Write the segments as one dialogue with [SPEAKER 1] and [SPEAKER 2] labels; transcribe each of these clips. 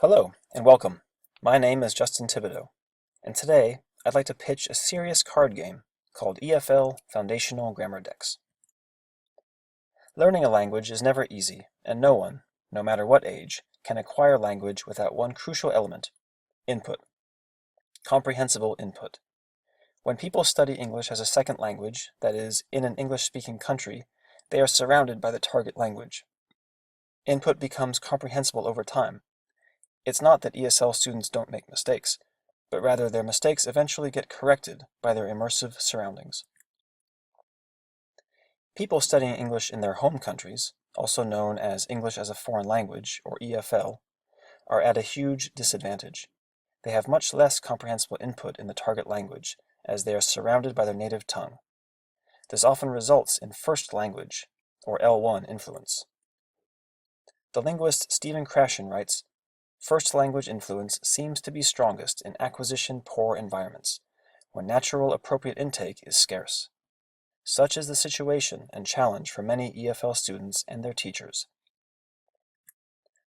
[SPEAKER 1] Hello, and welcome. My name is Justin Thibodeau, and today I'd like to pitch a serious card game called EFL Foundational Grammar Decks. Learning a language is never easy, and no one, no matter what age, can acquire language without one crucial element: input. Comprehensible input. When people study English as a second language, that is, in an English-speaking country, they are surrounded by the target language. Input becomes comprehensible over time. It's not that ESL students don't make mistakes, but rather their mistakes eventually get corrected by their immersive surroundings. People studying English in their home countries, also known as English as a Foreign Language, or EFL, are at a huge disadvantage. They have much less comprehensible input in the target language, as they are surrounded by their native tongue. This often results in first language, or L1 influence. The linguist Stephen Krashen writes, "First language influence seems to be strongest in acquisition-poor environments, where natural appropriate intake is scarce. Such is the situation and challenge for many EFL students and their teachers."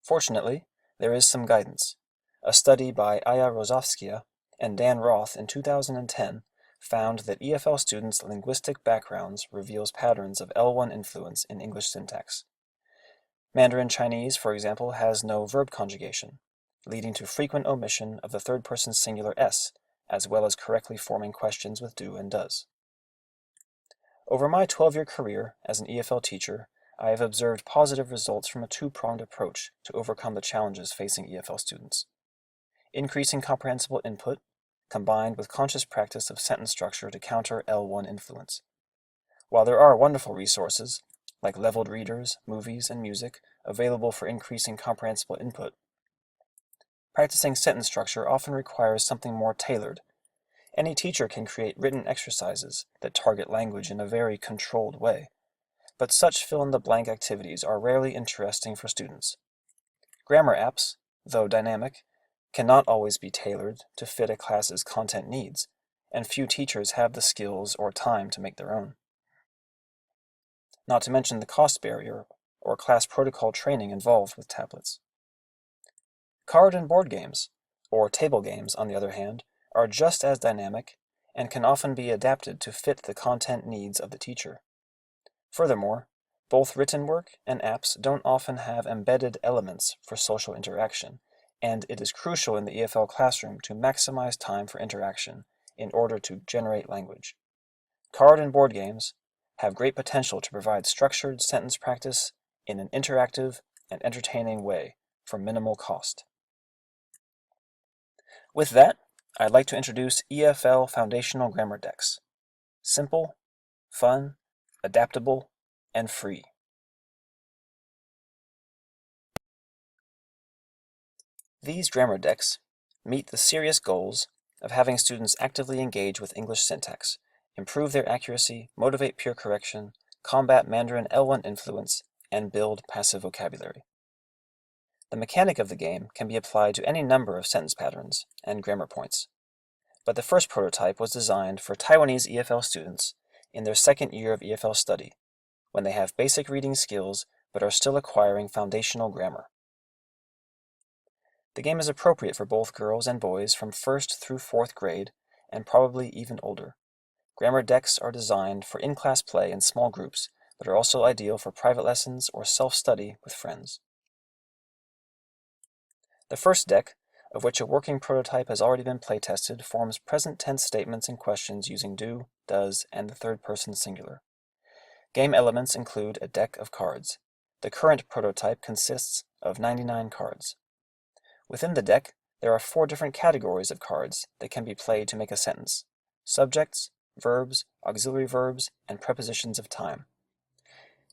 [SPEAKER 1] Fortunately, there is some guidance. A study by Aya Rozovskia and Dan Roth in 2010 found that EFL students' linguistic backgrounds reveals patterns of L1 influence in English syntax. Mandarin Chinese, for example, has no verb conjugation, leading to frequent omission of the third-person singular s, as well as correctly forming questions with do and does. Over my 12-year career as an EFL teacher, I have observed positive results from a two-pronged approach to overcome the challenges facing EFL students: increasing comprehensible input, combined with conscious practice of sentence structure to counter L1 influence. While there are wonderful resources, like leveled readers, movies, and music, available for increasing comprehensible input, practicing sentence structure often requires something more tailored. Any teacher can create written exercises that target language in a very controlled way, but such fill-in-the-blank activities are rarely interesting for students. Grammar apps, though dynamic, cannot always be tailored to fit a class's content needs, and few teachers have the skills or time to make their own. Not to mention the cost barrier or class protocol training involved with tablets. Card and board games, or table games on the other hand, are just as dynamic and can often be adapted to fit the content needs of the teacher. Furthermore, both written work and apps don't often have embedded elements for social interaction, and it is crucial in the EFL classroom to maximize time for interaction in order to generate language. Card and board games have great potential to provide structured sentence practice in an interactive and entertaining way for minimal cost. With that, I'd like to introduce EFL Foundational Grammar Decks. Simple, fun, adaptable, and free. These grammar decks meet the serious goals of having students actively engage with English syntax, improve their accuracy, motivate peer correction, combat Mandarin L1 influence, and build passive vocabulary. The mechanic of the game can be applied to any number of sentence patterns and grammar points, but the first prototype was designed for Taiwanese EFL students in their second year of EFL study, when they have basic reading skills but are still acquiring foundational grammar. The game is appropriate for both girls and boys from 1st through 4th grade, and probably even older. Grammar decks are designed for in-class play in small groups, but are also ideal for private lessons or self-study with friends. The first deck, of which a working prototype has already been play-tested, forms present tense statements and questions using do, does, and the third-person singular. Game elements include a deck of cards. The current prototype consists of 99 cards. Within the deck, there are 4 different categories of cards that can be played to make a sentence: subjects, verbs, auxiliary verbs, and prepositions of time.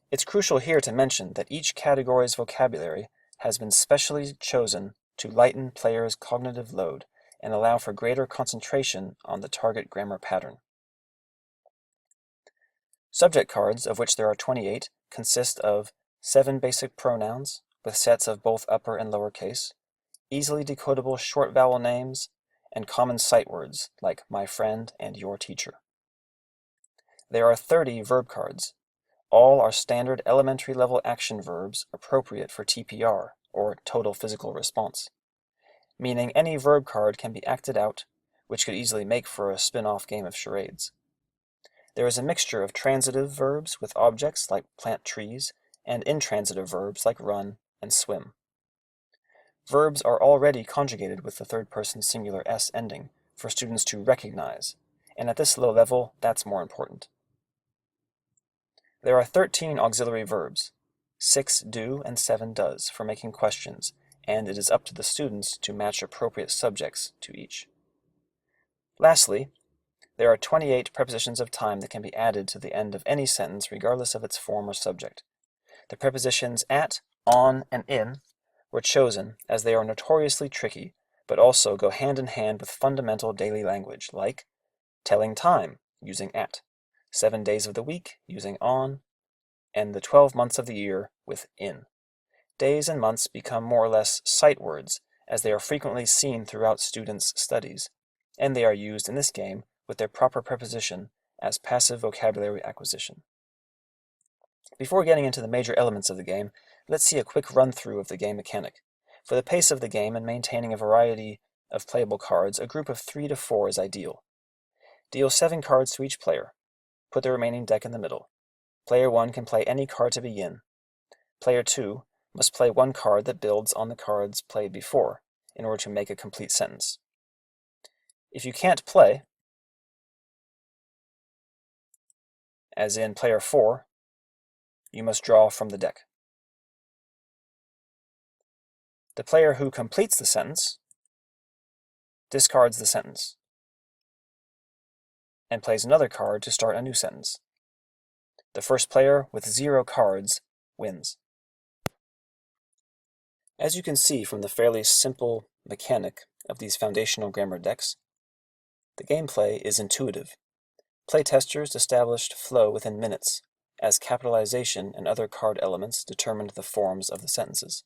[SPEAKER 1] It's crucial here to mention that each category's vocabulary has been specially chosen to lighten players' cognitive load and allow for greater concentration on the target grammar pattern. Subject cards, of which there are 28, consist of 7 basic pronouns with sets of both upper and lower case, easily decodable short vowel names, and common sight words like my friend and your teacher. There are 30 verb cards. All are standard elementary level action verbs appropriate for TPR, or total physical response. meaning any verb card can be acted out, which could easily make for a spin-off game of charades. There is a mixture of transitive verbs with objects like plant trees, and intransitive verbs like run and swim. Verbs are already conjugated with the third-person singular s ending for students to recognize, and at this low level, that's more important. There are 13 auxiliary verbs, 6 do and 7 does for making questions, and it is up to the students to match appropriate subjects to each. Lastly, there are 28 prepositions of time that can be added to the end of any sentence regardless of its form or subject. The prepositions at, on, and in were chosen as they are notoriously tricky, but also go hand in hand with fundamental daily language, like telling time, using at, 7 days of the week, using on, and the 12 months of the year with in. Days and months become more or less sight words, as they are frequently seen throughout students' studies, and they are used in this game with their proper preposition as passive vocabulary acquisition. Before getting into the major elements of the game, let's see a quick run-through of the game mechanic. For the pace of the game and maintaining a variety of playable cards, a group of 3 to 4 is ideal. Deal 7 cards to each player. Put the remaining deck in the middle. Player 1 can play any card to begin. Player 2 must play one card that builds on the cards played before in order to make a complete sentence. If you can't play, as in player 4, you must draw from the deck. The player who completes the sentence discards the sentence and plays another card to start a new sentence. The first player with 0 cards wins. As you can see from the fairly simple mechanic of these foundational grammar decks, the gameplay is intuitive. Playtesters established flow within minutes, as capitalization and other card elements determined the forms of the sentences.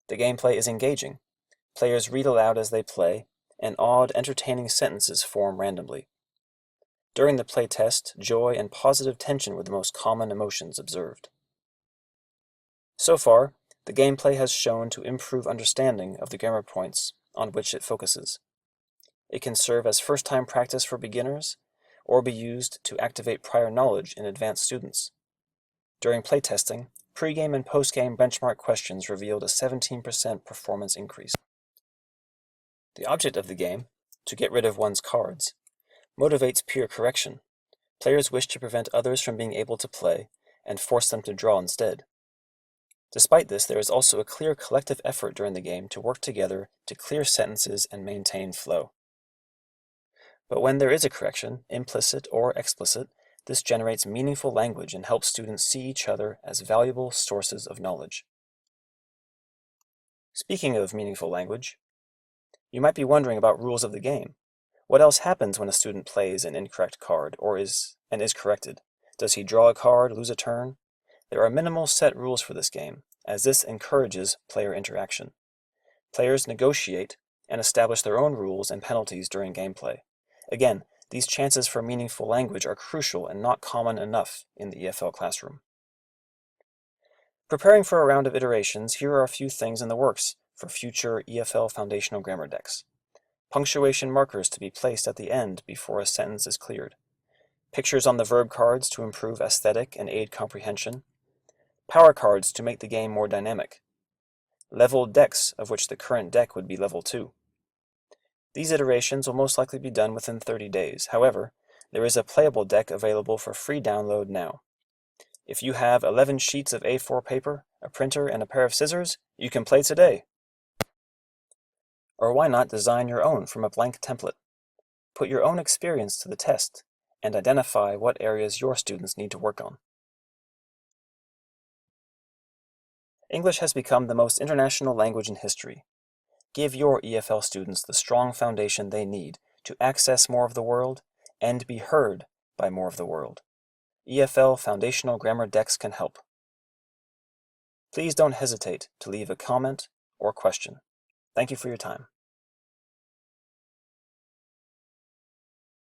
[SPEAKER 1] The gameplay is engaging. Players read aloud as they play, and odd, entertaining sentences form randomly. During the playtest, joy and positive tension were the most common emotions observed. So far, the gameplay has shown to improve understanding of the grammar points on which it focuses. It can serve as first-time practice for beginners, or be used to activate prior knowledge in advanced students. During playtesting, pre-game and post-game benchmark questions revealed a 17% performance increase. The object of the game, to get rid of one's cards, motivates peer correction. Players wish to prevent others from being able to play and force them to draw instead. Despite this, there is also a clear collective effort during the game to work together to clear sentences and maintain flow. But when there is a correction, implicit or explicit, this generates meaningful language and helps students see each other as valuable sources of knowledge. Speaking of meaningful language, you might be wondering about rules of the game. What else happens when a student plays an incorrect card is corrected? Does he draw a card, lose a turn? There are minimal set rules for this game, as this encourages player interaction. Players negotiate and establish their own rules and penalties during gameplay. Again, these chances for meaningful language are crucial and not common enough in the EFL classroom. Preparing for a round of iterations, here are a few things in the works for future EFL foundational grammar decks. Punctuation markers to be placed at the end before a sentence is cleared. Pictures on the verb cards to improve aesthetic and aid comprehension. Power cards to make the game more dynamic. Leveled decks, of which the current deck would be level 2. These iterations will most likely be done within 30 days. However, there is a playable deck available for free download now. If you have 11 sheets of A4 paper, a printer, and a pair of scissors, you can play today. Or why not design your own from a blank template? Put your own experience to the test and identify what areas your students need to work on. English has become the most international language in history. Give your EFL students the strong foundation they need to access more of the world and be heard by more of the world. EFL foundational grammar decks can help. Please don't hesitate to leave a comment or question. Thank you for your time.